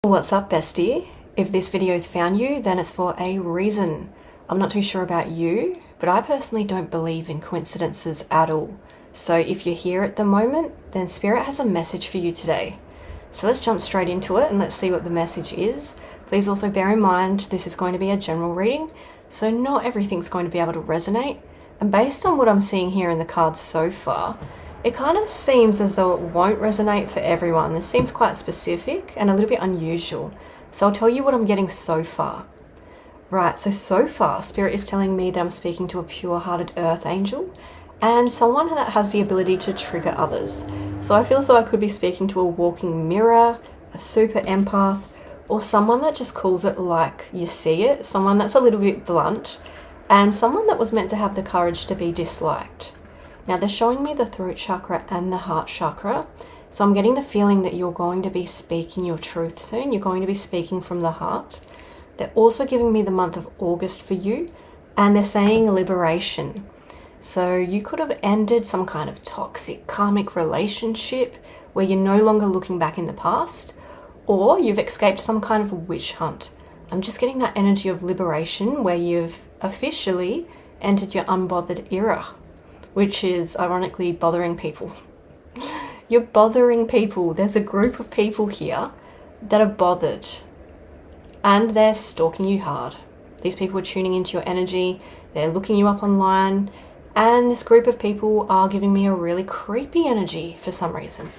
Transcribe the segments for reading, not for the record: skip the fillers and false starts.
What's up, bestie? If this video's found you, then it's for a reason. I'm not too sure about you, but I personally don't believe in coincidences at all. So if you're here at the moment, then Spirit has a message for you today. So let's jump straight into it and let's see what the message is. Please also bear in mind this is going to be a general reading, so not everything's going to be able to resonate. And based on what I'm seeing here in the cards so far, it kind of seems as though it won't resonate for everyone. This seems quite specific and a little bit unusual. So I'll tell you what I'm getting so far. Right, so far, Spirit is telling me that I'm speaking to a pure-hearted earthangel and someone that has the ability to trigger others. So I feel as though I could be speaking to a walking mirror, a super empath, or someone that just calls it like you see it, someone that's a little bit blunt, and someone that was meant to have the courage to be disliked. Now they're showing me the throat chakra and the heart chakra. So I'm getting the feeling that you're going to be speaking your truth soon. You're going to be speaking from the heart. They're also giving me the month of August for you. And they're saying liberation. So you could have ended some kind of toxic karmic relationship where you're no longer looking back in the past. Or you've escaped some kind of witch hunt. I'm just getting that energy of liberation where you've officially entered your unbothered era, which is ironically bothering people. You're bothering people. There's a group of people here that are bothered and they're stalking you hard. These people are tuning into your energy. They're looking you up online. And this group of people are giving me a really creepy energy for some reason.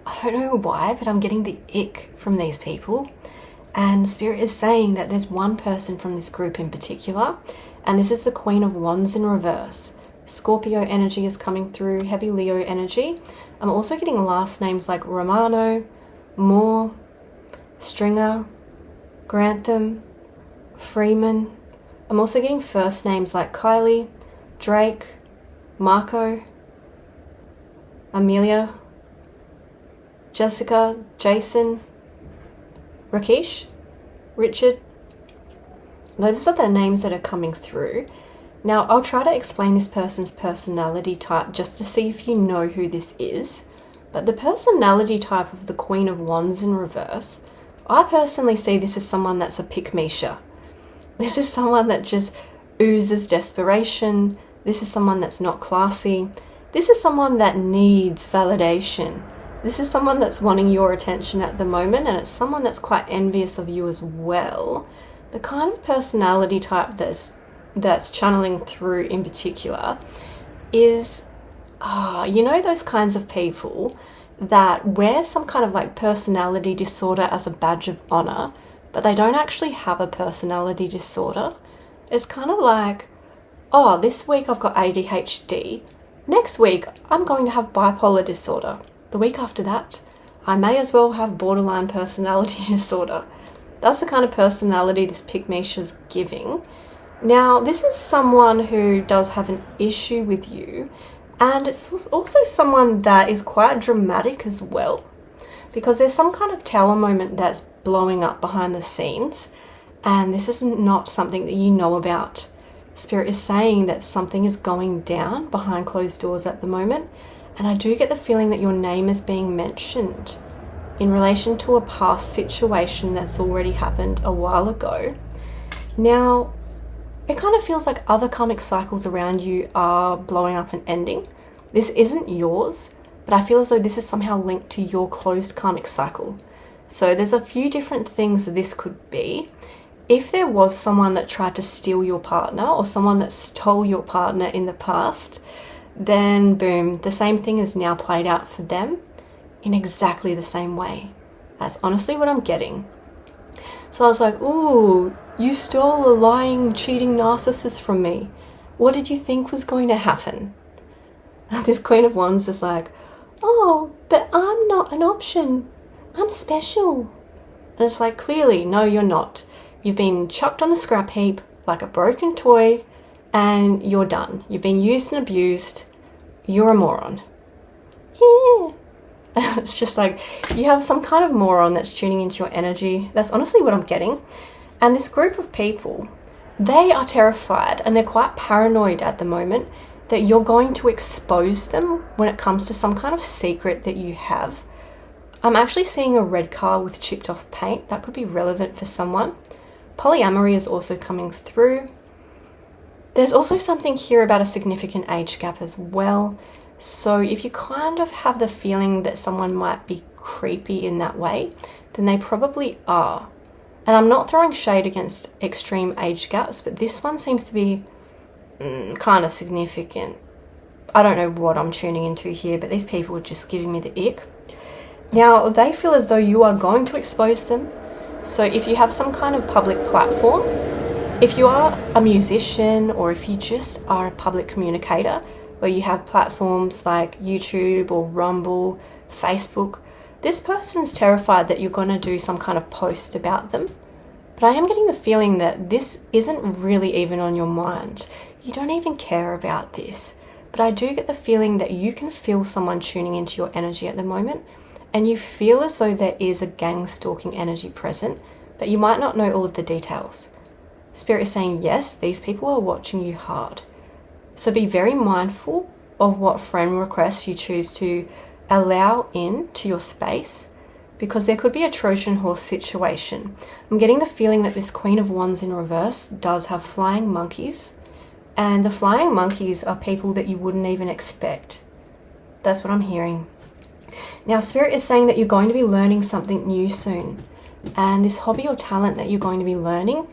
I don't know why, but I'm getting the ick from these people. And Spirit is saying that there's one person from this group in particular, and this is the Queen of Wands in reverse. Scorpio energy is coming through, heavy Leo energy. I'm also getting last names like Romano, Moore, Stringer, Grantham, Freeman. I'm also getting first names like Kylie, Drake, Marco, Amelia, Jessica, Jason, Rakesh, Richard. Those are the names that are coming through. Now, I'll try to explain this person's personality type just to see if you know who this is. But the personality type of the Queen of Wands in reverse, I personally see this as someone that's a pick-me-sha. This is someone that just oozes desperation. This is someone that's not classy. This is someone that needs validation. This is someone that's wanting your attention at the moment, and it's someone that's quite envious of you as well. The kind of personality type that's channeling through in particular is, those kinds of people that wear some kind of like personality disorder as a badge of honor, but they don't actually have a personality disorder. It's kind of like, oh, this week I've got ADHD. Next week, I'm going to have bipolar disorder. The week after that, I may as well have borderline personality disorder. That's the kind of personality this pick-me-sha's giving. Now, this is someone who does have an issue with you, and it's also someone that is quite dramatic as well, because there's some kind of tower moment that's blowing up behind the scenes, and this is not something that you know about. Spirit is saying that something is going down behind closed doors at the moment, and I do get the feeling that your name is being mentioned in relation to a past situation that's already happened a while ago. Now, it kind of feels like other karmic cycles around you are blowing up and ending. This isn't yours, but I feel as though this is somehow linked to your closed karmic cycle. So there's a few different things that this could be. If there was someone that tried to steal your partner or someone that stole your partner in the past, then boom, the same thing is now played out for them in exactly the same way. That's honestly what I'm getting. So I was like, ooh, you stole a lying, cheating narcissist from me. What did you think was going to happen? This Queen of Wands is like, oh, but I'm not an option. I'm special. And it's like, clearly, no, you're not. You've been chucked on the scrap heap like a broken toy and you're done. You've been used and abused. You're a moron. Yeah. It's just like you have some kind of moron that's tuning into your energy. That's honestly what I'm getting. And this group of people, they are terrified and they're quite paranoid at the moment that you're going to expose them when it comes to some kind of secret that you have. I'm actually seeing a red car with chipped off paint. That could be relevant for someone. Polyamory is also coming through. There's also something here about a significant age gap as well. So if you kind of have the feeling that someone might be creepy in that way, then they probably are. And I'm not throwing shade against extreme age gaps, but this one seems to be kind of significant. I don't know what I'm tuning into here, but these people are just giving me the ick. Now, they feel as though you are going to expose them. So if you have some kind of public platform, if you are a musician or if you just are a public communicator, where you have platforms like YouTube or Rumble, Facebook, this person's terrified that you're going to do some kind of post about them. But I am getting the feeling that this isn't really even on your mind. You don't even care about this. But I do get the feeling that you can feel someone tuning into your energy at the moment, and you feel as though there is a gang stalking energy present, but you might not know all of the details. Spirit is saying, yes, these people are watching you hard. So be very mindful of what friend requests you choose to allow into your space, because there could be a Trojan horse situation. I'm getting the feeling that this Queen of Wands in reverse does have flying monkeys, and the flying monkeys are people that you wouldn't even expect. That's what I'm hearing. Now, Spirit is saying that you're going to be learning something new soon, and this hobby or talent that you're going to be learning,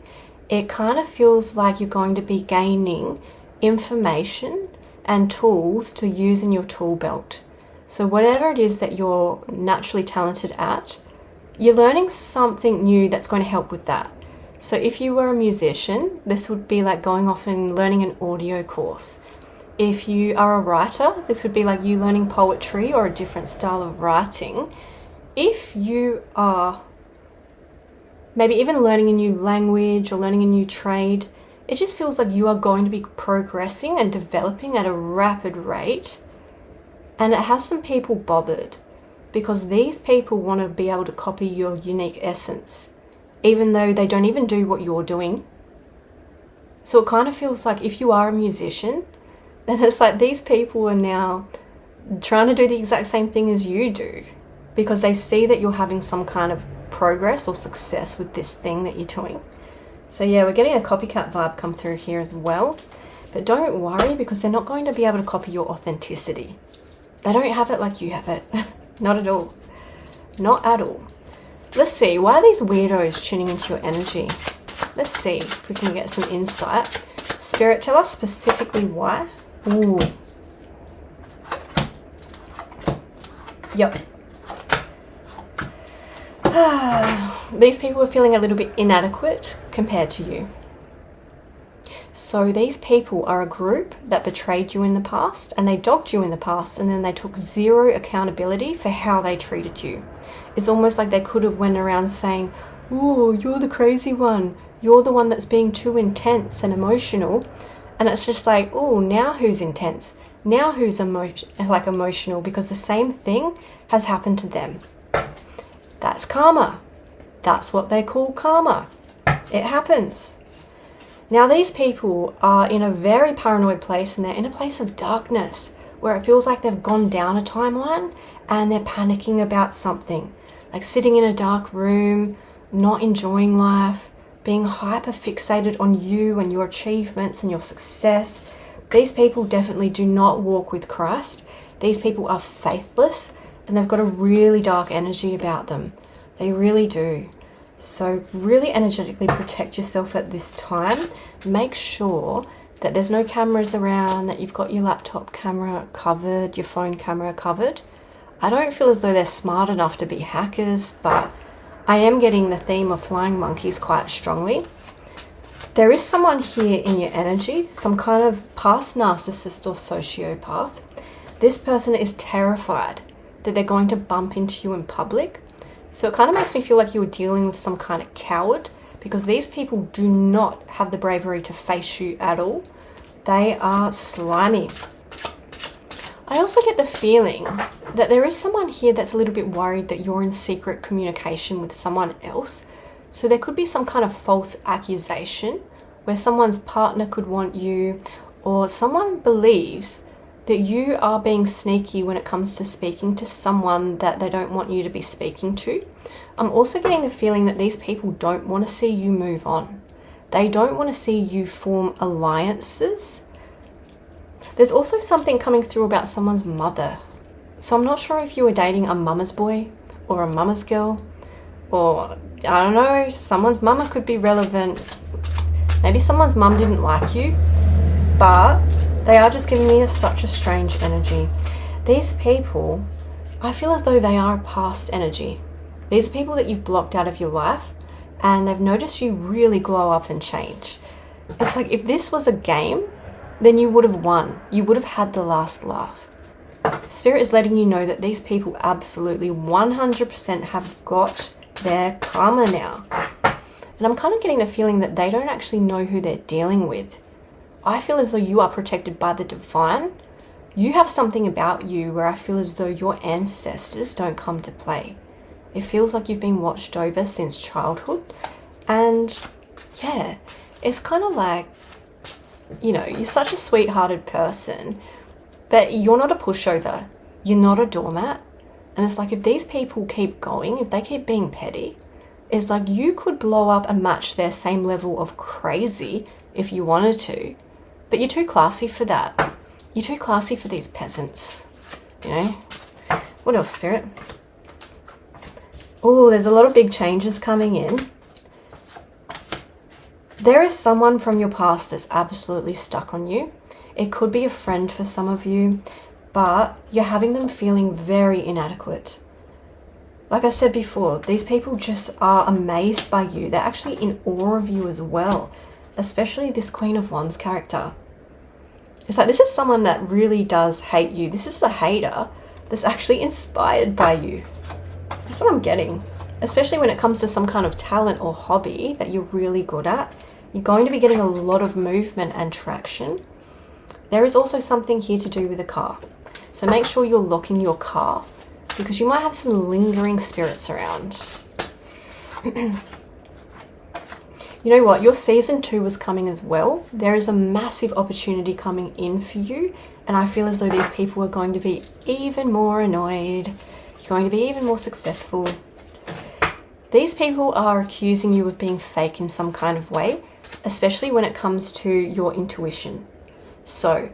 it kind of feels like you're going to be gaining information and tools to use in your tool belt. So whatever it is that you're naturally talented at, you're learning something new that's going to help with that. So if you were a musician, this would be like going off and learning an audio course. If you are a writer, this would be like you learning poetry or a different style of writing. If you are maybe even learning a new language or learning a new trade, it just feels like you are going to be progressing and developing at a rapid rate. And it has some people bothered, because these people want to be able to copy your unique essence, even though they don't even do what you're doing. So it kind of feels like if you are a musician, then it's like these people are now trying to do the exact same thing as you do, because they see that you're having some kind of progress or success with this thing that you're doing. So yeah, we're getting a copycat vibe come through here as well. But don't worry, because they're not going to be able to copy your authenticity. They don't have it like you have it. Not at all. Not at all. Let's see, why are these weirdos tuning into your energy? Let's see if we can get some insight. Spirit, tell us specifically why. Ooh. Yep. These people are feeling a little bit inadequate compared to you. So these people are a group that betrayed you in the past, and they dogged you in the past, and then they took zero accountability for how they treated you. It's almost like they could have went around saying, "Ooh, you're the crazy one. You're the one that's being too intense and emotional." And it's just like, "Oh, now who's intense? Now who's emotional?" Because the same thing has happened to them. That's karma. That's what they call karma. It happens. Now these people are in a very paranoid place, and they're in a place of darkness where it feels like they've gone down a timeline and they're panicking about something. Like sitting in a dark room, not enjoying life, being hyper fixated on you and your achievements and your success. These people definitely do not walk with Christ. These people are faithless, and they've got a really dark energy about them. They really do. So really energetically protect yourself at this time. Make sure that there's no cameras around, that you've got your laptop camera covered, your phone camera covered. I don't feel as though they're smart enough to be hackers, but I am getting the theme of flying monkeys quite strongly. There is someone here in your energy, some kind of past narcissist or sociopath. This person is terrified that they're going to bump into you in public. So it kind of makes me feel like you're dealing with some kind of coward, because these people do not have the bravery to face you at all. They are slimy. I also get the feeling that there is someone here that's a little bit worried that you're in secret communication with someone else. So there could be some kind of false accusation where someone's partner could want you, or someone believes that you are being sneaky when it comes to speaking to someone that they don't want you to be speaking to. I'm also getting the feeling that these people don't want to see you move on. They don't want to see you form alliances. There's also something coming through about someone's mother. So I'm not sure if you were dating a mama's boy or a mama's girl, or I don't know, someone's mama could be relevant. Maybe someone's mum didn't like you, but they are just giving me such a strange energy. These people, I feel as though they are a past energy. These are people that you've blocked out of your life, and they've noticed you really glow up and change. It's like if this was a game, then you would have won. You would have had the last laugh. Spirit is letting you know that these people absolutely 100% have got their karma now. And I'm kind of getting the feeling that they don't actually know who they're dealing with. I feel as though you are protected by the divine. You have something about you where I feel as though your ancestors don't come to play. It feels like you've been watched over since childhood. And yeah, it's kind of like, you know, you're such a sweethearted person, but you're not a pushover. You're not a doormat. And it's like if these people keep going, if they keep being petty, it's like you could blow up and match their same level of crazy if you wanted to. But you're too classy for that. You're too classy for these peasants. You know? What else, Spirit? Oh, there's a lot of big changes coming in. There is someone from your past that's absolutely stuck on you. It could be a friend for some of you, but you're having them feeling very inadequate. Like I said before, these people just are amazed by you. They're actually in awe of you as well, especially this Queen of Wands character. It's like this is someone that really does hate you. This is a hater that's actually inspired by you. That's what I'm getting. Especially when it comes to some kind of talent or hobby that you're really good at. You're going to be getting a lot of movement and traction. There is also something here to do with a car. So make sure you're locking your car, because you might have some lingering spirits around. You know what? Your season 2 is coming as well. There is a massive opportunity coming in for you. And I feel as though these people are going to be even more annoyed. You're going to be even more successful. These people are accusing you of being fake in some kind of way, especially when it comes to your intuition. So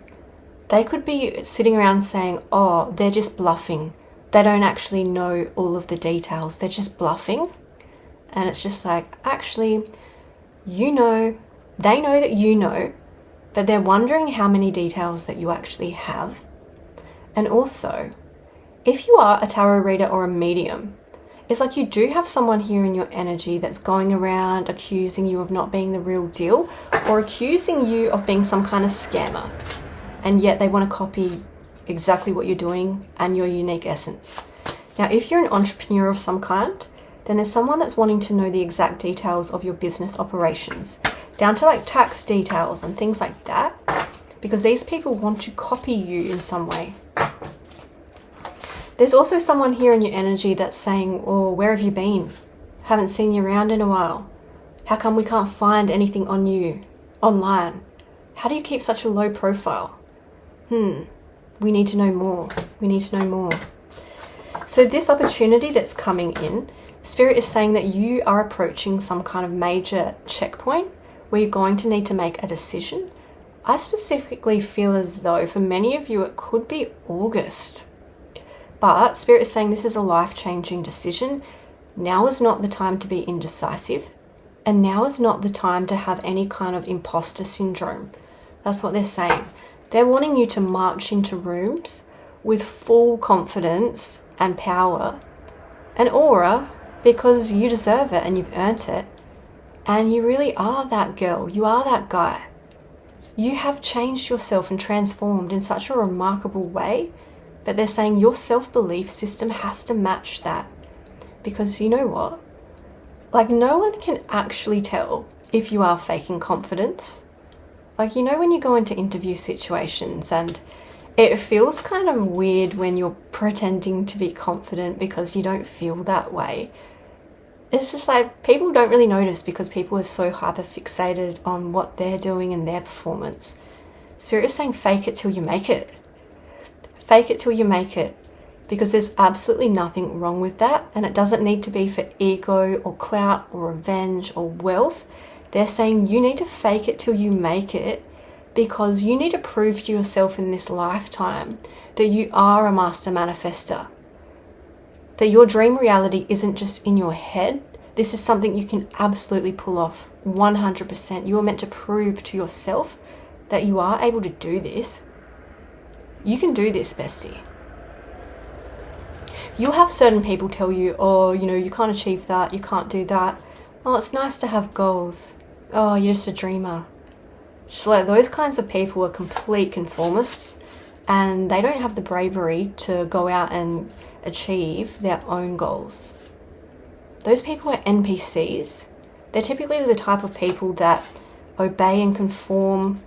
they could be sitting around saying, oh, they're just bluffing. They don't actually know all of the details. They're just bluffing. And it's just like, actually, you know, they know that you know, but they're wondering how many details that you actually have. And also, if you are a tarot reader or a medium, it's like you do have someone here in your energy that's going around accusing you of not being the real deal, or accusing you of being some kind of scammer. And yet they want to copy exactly what you're doing and your unique essence. Now, if you're an entrepreneur of some kind, then there's someone that's wanting to know the exact details of your business operations, down to like tax details and things like that, because these people want to copy you in some way. There's also someone here in your energy that's saying, oh, where have you been? Haven't seen you around in a while. How come we can't find anything on you online? How do you keep such a low profile? We need to know more. We need to know more. So this opportunity that's coming in, Spirit is saying that you are approaching some kind of major checkpoint where you're going to need to make a decision. I specifically feel as though for many of you it could be August. But Spirit is saying this is a life-changing decision. Now is not the time to be indecisive. And now is not the time to have any kind of imposter syndrome. That's what they're saying. They're wanting you to march into rooms with full confidence and power and aura, because you deserve it and you've earned it. And you really are that girl. You are that guy. You have changed yourself and transformed in such a remarkable way. But they're saying your self-belief system has to match that. Because you know what? Like, no one can actually tell if you are faking confidence. Like, you know when you go into interview situations and it feels kind of weird when you're pretending to be confident because you don't feel that way. It's just like people don't really notice because people are so hyper fixated on what they're doing and their performance. Spirit is saying fake it till you make it. fake it till you make it, because there's absolutely nothing wrong with that, and it doesn't need to be for ego or clout or revenge or wealth. They're saying you need to fake it till you make it, because you need to prove to yourself in this lifetime that you are a master manifester, that your dream reality isn't just in your head. This is something you can absolutely pull off 100%. You are meant to prove to yourself that you are able to do this. You can do this, bestie. You'll have certain people tell you, oh, you can't achieve that, you can't do that. Oh, it's nice to have goals. Oh, you're just a dreamer. Just like those kinds of people are complete conformists, and they don't have the bravery to go out and achieve their own goals. Those people are NPCs. They're typically the type of people that obey and conform.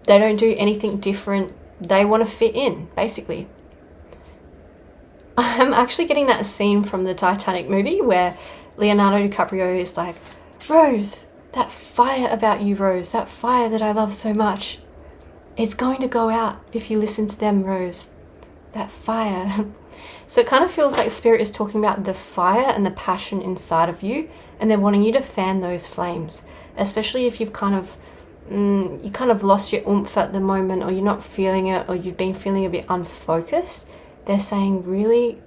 They don't do anything different. They want to fit in, basically. I'm actually getting that scene from the Titanic movie where Leonardo DiCaprio is like, Rose, that fire about you, Rose, that fire that I love so much, it's going to go out if you listen to them, Rose. That fire. So it kind of feels like Spirit is talking about the fire and the passion inside of you, and they're wanting you to fan those flames, especially if you've kind of lost your oomph at the moment, or you're not feeling it, or you've been feeling a bit unfocused. They're saying really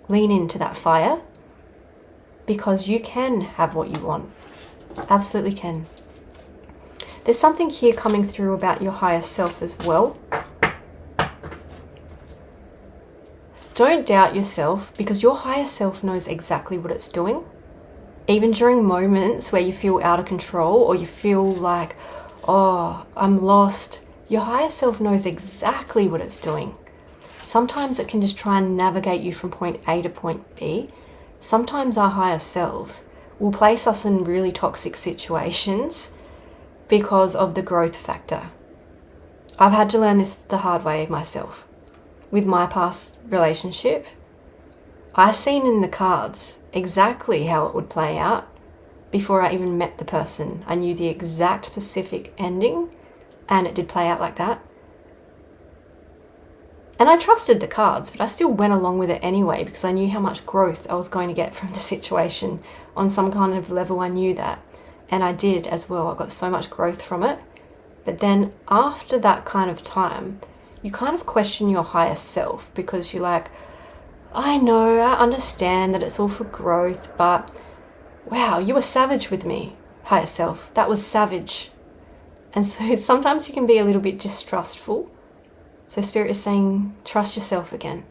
lean into that fire, because you can have what you want. Absolutely can. There's something here coming through about your higher self as well. Don't doubt yourself, because your higher self knows exactly what it's doing. Even during moments where you feel out of control, or you feel like, oh, I'm lost, your higher self knows exactly what it's doing. Sometimes it can just try and navigate you from point A to point B. Sometimes our higher selves will place us in really toxic situations because of the growth factor. I've had to learn this the hard way myself. With my past relationship, I seen in the cards exactly how it would play out before I even met the person. I knew the exact specific ending, and it did play out like that. And I trusted the cards, but I still went along with it anyway, because I knew how much growth I was going to get from the situation. On some kind of level, I knew that. And I did as well. I got so much growth from it. But then after that kind of time, you kind of question your higher self, because you're like, I know, I understand that it's all for growth, but wow, you were savage with me, higher self. That was savage. And so sometimes you can be a little bit distrustful. So Spirit is saying, trust yourself again,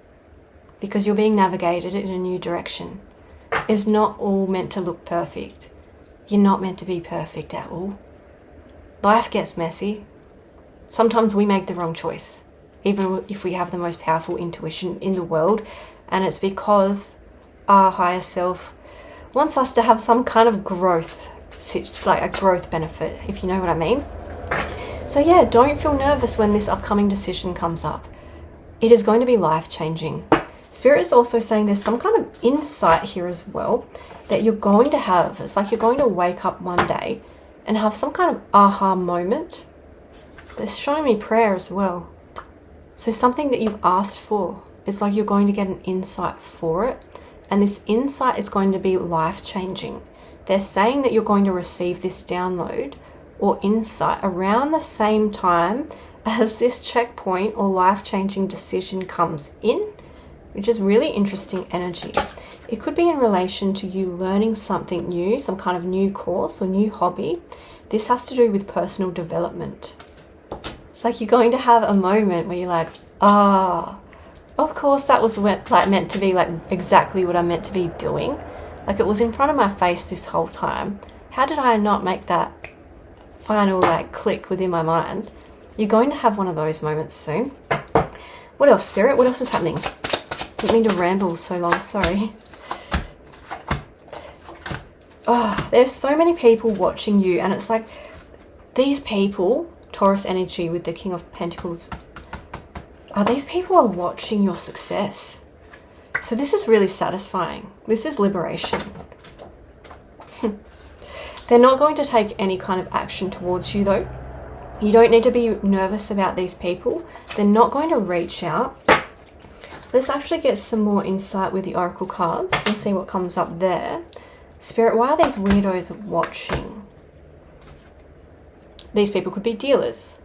because you're being navigated in a new direction. It's not all meant to look perfect. You're not meant to be perfect at all. Life gets messy. Sometimes we make the wrong choice, even if we have the most powerful intuition in the world, and it's because our higher self wants us to have some kind of growth, like a growth benefit, if you know what I mean. So yeah, don't feel nervous when this upcoming decision comes up. It is going to be life-changing. Spirit is also saying there's some kind of insight here as well that you're going to have. It's like you're going to wake up one day and have some kind of aha moment. It's showing me prayer as well. So something that you've asked for, it's like you're going to get an insight for it. And this insight is going to be life-changing. They're saying that you're going to receive this download or insight around the same time as this checkpoint or life-changing decision comes in, which is really interesting energy. It could be in relation to you learning something new, some kind of new course or new hobby. This has to do with personal development. It's like you're going to have a moment where you're like, of course that was meant to be like exactly what I'm meant to be doing. Like it was in front of my face this whole time. How did I not make that final click within my mind? You're going to have one of those moments soon. What else, Spirit? What else is happening? Didn't mean to ramble so long, sorry. Oh, there's so many people watching you, and it's like these people, Taurus energy with the King of Pentacles, these people are watching your success. So this is really satisfying. This is liberation. They're not going to take any kind of action towards you though. You don't need to be nervous about these people. They're not going to reach out. Let's actually get some more insight with the oracle cards and see what comes up there. Spirit, why are these weirdos watching? These people could be dealers.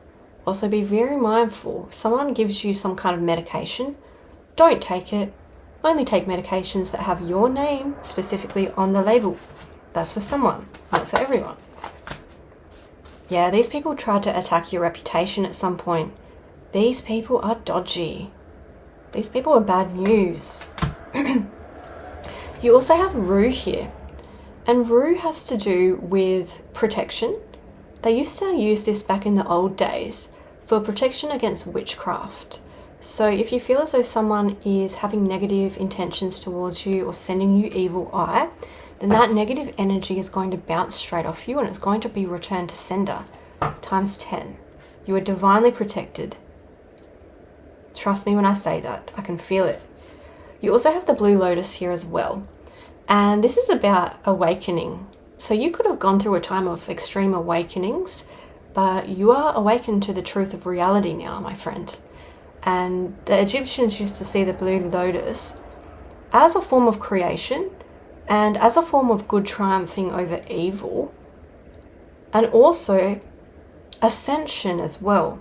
Also be very mindful. If someone gives you some kind of medication, don't take it. Only take medications that have your name specifically on the label. That's for someone, not for everyone. Yeah, these people tried to attack your reputation at some point. These people are dodgy. These people are bad news. You also have Rue here. And Rue has to do with protection. They used to use this back in the old days for protection against witchcraft. So if you feel as though someone is having negative intentions towards you or sending you evil eye, then that negative energy is going to bounce straight off you and it's going to be returned to sender times 10. You are divinely protected. Trust me when I say that. I can feel it. You also have the Blue Lotus here as well. And this is about awakening. So you could have gone through a time of extreme awakenings, but you are awakened to the truth of reality now, my friend. And the Egyptians used to see the Blue Lotus as a form of creation and as a form of good triumphing over evil, and also ascension as well.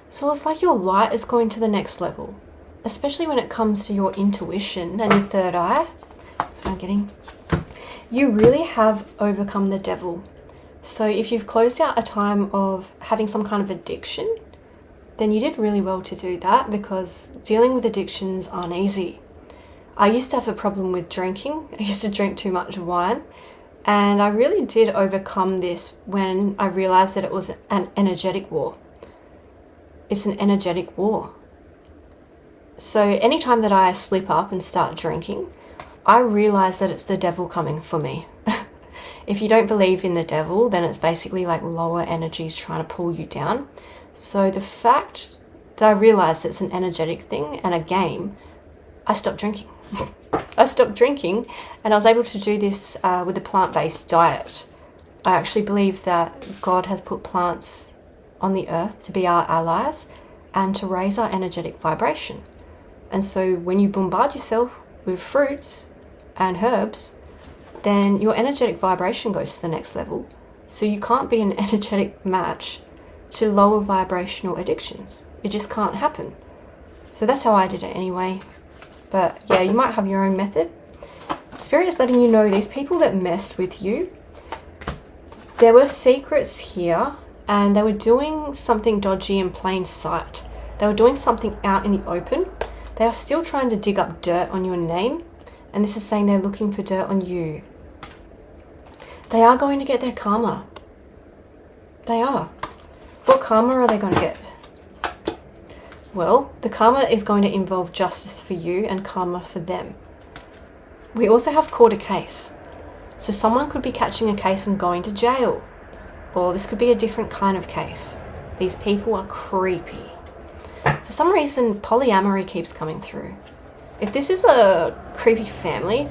So it's like your light is going to the next level, especially when it comes to your intuition and your third eye. That's what I'm getting. You really have overcome the devil. So if you've closed out a time of having some kind of addiction, then you did really well to do that, because dealing with addictions aren't easy. I used to have a problem with drinking. I used to drink too much wine, and I really did overcome this when I realized that it was an energetic war. It's an energetic war. So anytime that I slip up and start drinking, I realize that it's the devil coming for me. If you don't believe in the devil, then it's basically like lower energies trying to pull you down. So the fact that I realized it's an energetic thing and a game, I stopped drinking. I stopped drinking, and I was able to do this with a plant-based diet. I actually believe that God has put plants on the earth to be our allies and to raise our energetic vibration. And so when you bombard yourself with fruits and herbs, then your energetic vibration goes to the next level. So you can't be an energetic match to lower vibrational addictions. It just can't happen. So that's how I did it anyway. But yeah, you might have your own method. Spirit is letting you know these people that messed with you, there were secrets here, and they were doing something dodgy in plain sight. They were doing something out in the open. They are still trying to dig up dirt on your name, and this is saying they're looking for dirt on you. They are going to get their karma. They are. What karma are they going to get? Well, the karma is going to involve justice for you and karma for them. We also have court a case. So someone could be catching a case and going to jail. Or this could be a different kind of case. These people are creepy. For some reason, polyamory keeps coming through. If this is a creepy family,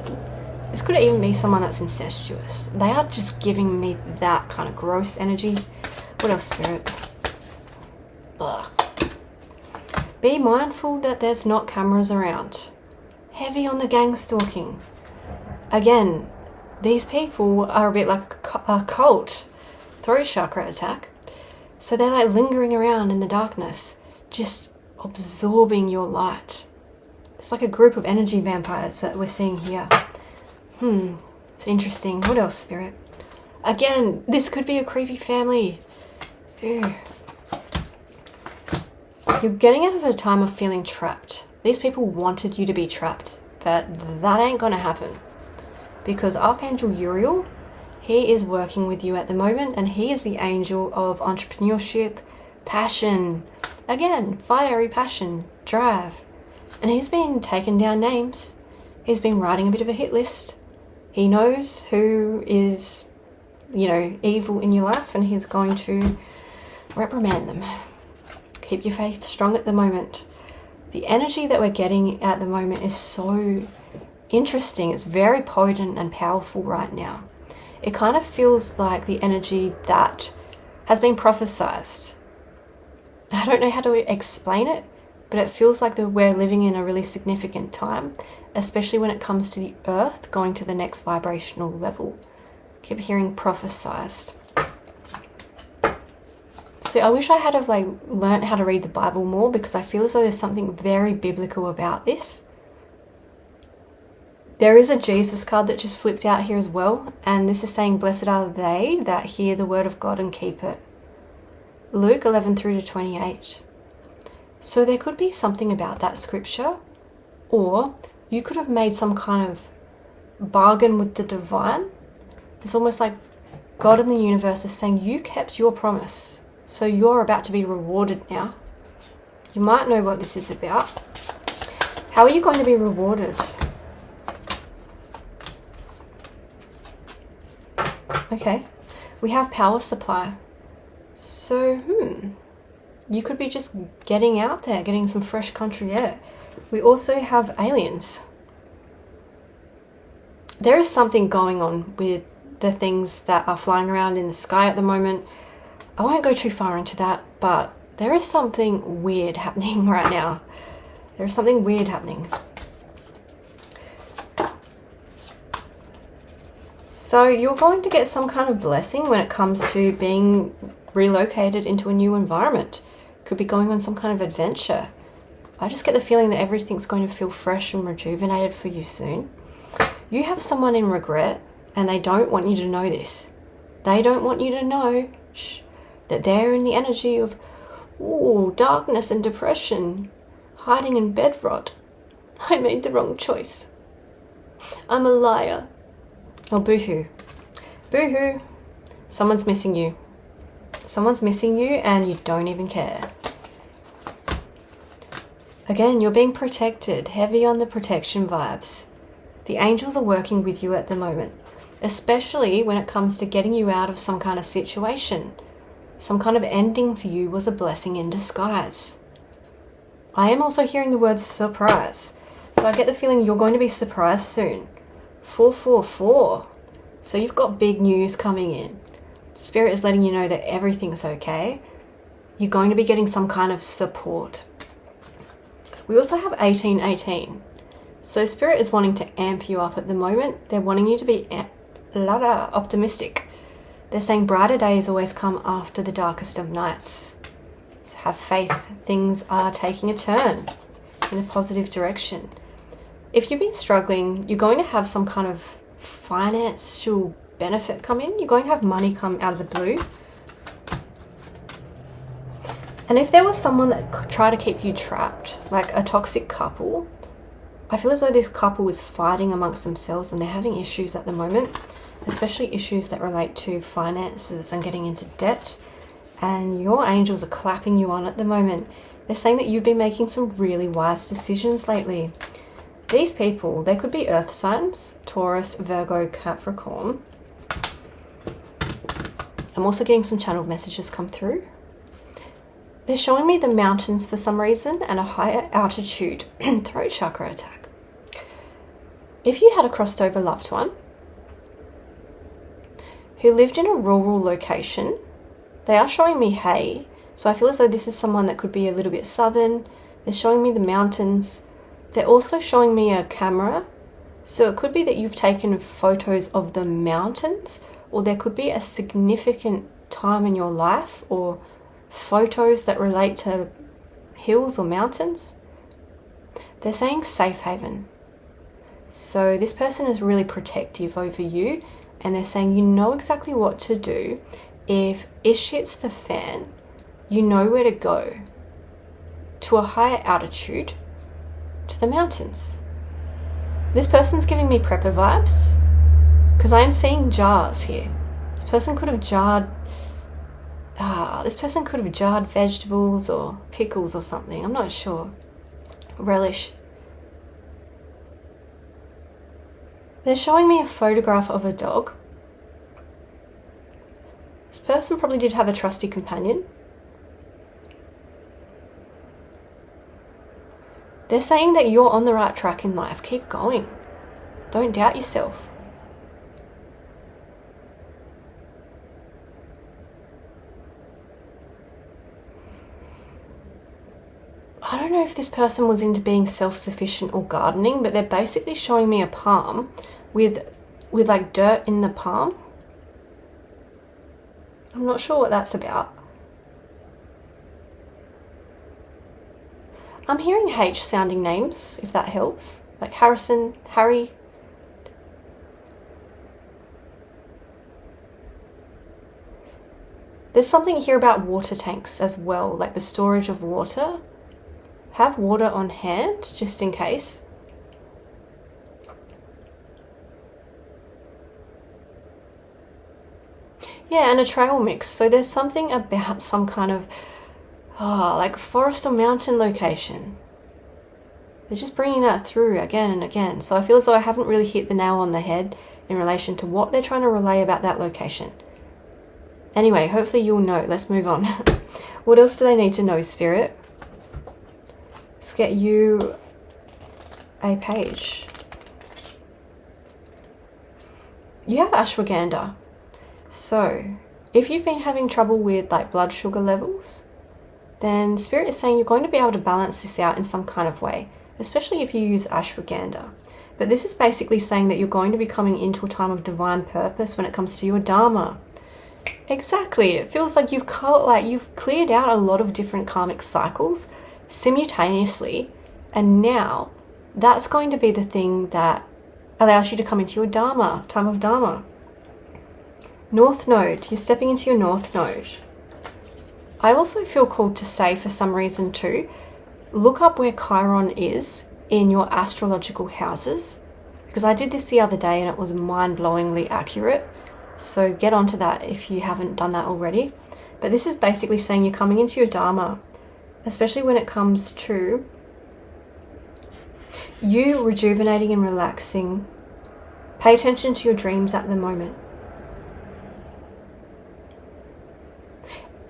this could even be someone that's incestuous. They are just giving me that kind of gross energy. What else, Spirit? Ugh. Be mindful that there's not cameras around. Heavy on the gang stalking. Again, these people are a bit like a cult. Throat chakra attack. So they're like lingering around in the darkness, just absorbing your light. It's like a group of energy vampires that we're seeing here. It's interesting. What else, Spirit? Again, this could be a creepy family. Ew. You're getting out of a time of feeling trapped. These people wanted you to be trapped, but that ain't gonna happen. Because Archangel Uriel, he is working with you at the moment, and he is the angel of entrepreneurship, passion. Again, fiery passion, drive. And he's been taking down names. He's been writing a bit of a hit list. He knows who is, evil in your life, and he's going to reprimand them. Keep your faith strong at the moment. The energy that we're getting at the moment is so interesting. It's very potent and powerful right now. it kind of feels like the energy that has been prophesized. I don't know how to explain it, but it feels like that we're living in a really significant time, especially when it comes to the earth going to the next vibrational level. I keep hearing prophesized. So I wish I had have learned how to read the Bible more, because I feel as though there's something very biblical about this. There is a Jesus card that just flipped out here as well, and this is saying, blessed are they that hear the word of God and keep it. Luke 11 through to 28. So there could be something about that scripture, or you could have made some kind of bargain with the divine. It's almost like God in the universe is saying, you kept your promise, so you're about to be rewarded now. You might know what this is about. How are you going to be rewarded? Okay, we have power supply. So, you could be just getting out there, getting some fresh country air. We also have aliens. There is something going on with the things that are flying around in the sky at the moment. I won't go too far into that, but there is something weird happening right now. There is something weird happening. So you're going to get some kind of blessing when it comes to being relocated into a new environment. Could be going on some kind of adventure. I just get the feeling that everything's going to feel fresh and rejuvenated for you soon. You have someone in regret, and they don't want you to know this. They don't want you to know that they're in the energy of darkness and depression, hiding in bed rot. I made the wrong choice. I'm a liar. Oh, boo-hoo. Boo-hoo. Someone's missing you. Someone's missing you and you don't even care. Again, you're being protected. Heavy on the protection vibes. The angels are working with you at the moment, especially when it comes to getting you out of some kind of situation. Some kind of ending for you was a blessing in disguise. I am also hearing the word surprise. So I get the feeling you're going to be surprised soon. 444. So you've got big news coming in. Spirit is letting you know that everything's okay. You're going to be getting some kind of support. We also have 1818. So Spirit is wanting to amp you up at the moment. They're wanting you to be optimistic. They're saying brighter days always come after the darkest of nights. So have faith. Things are taking a turn in a positive direction. If you've been struggling, you're going to have some kind of financial benefit come in. You're going to have money come out of the blue. And if there was someone that tried to keep you trapped, like a toxic couple, I feel as though this couple is fighting amongst themselves and they're having issues at the moment, especially issues that relate to finances and getting into debt. And your angels are clapping you on at the moment. They're saying that you've been making some really wise decisions lately. These people, they could be earth signs, Taurus, Virgo, Capricorn. I'm also getting some channeled messages come through. They're showing me the mountains for some reason and a higher altitude throat chakra attack. If you had a crossed over loved one who lived in a rural location, they are showing me hay. So I feel as though this is someone that could be a little bit southern. They're showing me the mountains. They're also showing me a camera. So it could be that you've taken photos of the mountains, or there could be a significant time in your life or photos that relate to hills or mountains. They're saying safe haven. So this person is really protective over you, and they're saying you know exactly what to do. If ish hits the fan, you know where to go to a higher altitude, to the mountains. This person's giving me prepper vibes because I am seeing jars here. This person could have jarred vegetables or pickles or something. I'm not sure. Relish. They're showing me a photograph of a dog. This person probably did have a trusty companion. They're saying that you're on the right track in life. Keep going. Don't doubt yourself. don't know if this person was into being self-sufficient or gardening, but they're basically showing me a palm with like dirt in the palm. I'm not sure what that's about. I'm hearing H sounding names, if that helps. Like Harrison, Harry. There's something here about water tanks as well, like the storage of water. Have water on hand, just in case. Yeah, and a trail mix. So there's something about some kind of, like forest or mountain location. They're just bringing that through again and again. So I feel as though I haven't really hit the nail on the head in relation to what they're trying to relay about that location. Anyway, hopefully you'll know. Let's move on. What else do they need to know, Spirit? Let's get you a page. You have ashwagandha. So, if you've been having trouble with like blood sugar levels, then Spirit is saying you're going to be able to balance this out in some kind of way, especially if you use ashwagandha. But this is basically saying that you're going to be coming into a time of divine purpose when it comes to your dharma. Exactly. It feels like you've cleared out a lot of different karmic cycles simultaneously, and now that's going to be the thing that allows you to come into your dharma, time of dharma. North node. You're stepping into your north node. I also feel called to say, for some reason too, look up where Chiron is in your astrological houses, because I did this the other day and it was mind-blowingly accurate. So get onto that if you haven't done that already. But this is basically saying you're coming into your dharma, especially when it comes to you rejuvenating and relaxing. Pay attention to your dreams at the moment.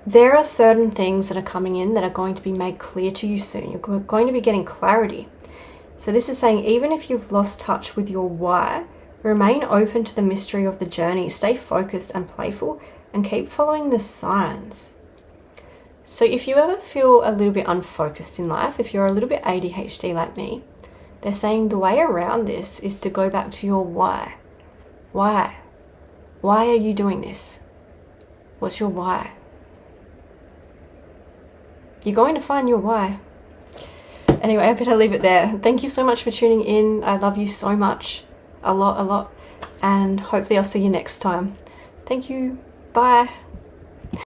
There are certain things that are coming in that are going to be made clear to you soon. You're going to be getting clarity. So this is saying even if you've lost touch with your why, remain open to the mystery of the journey. Stay focused and playful and keep following the signs. So if you ever feel a little bit unfocused in life, if you're a little bit ADHD like me, they're saying the way around this is to go back to your why. Why? Why are you doing this? What's your why? You're going to find your why. Anyway, I better leave it there. Thank you so much for tuning in. I love you so much. A lot. And hopefully I'll see you next time. Thank you. Bye.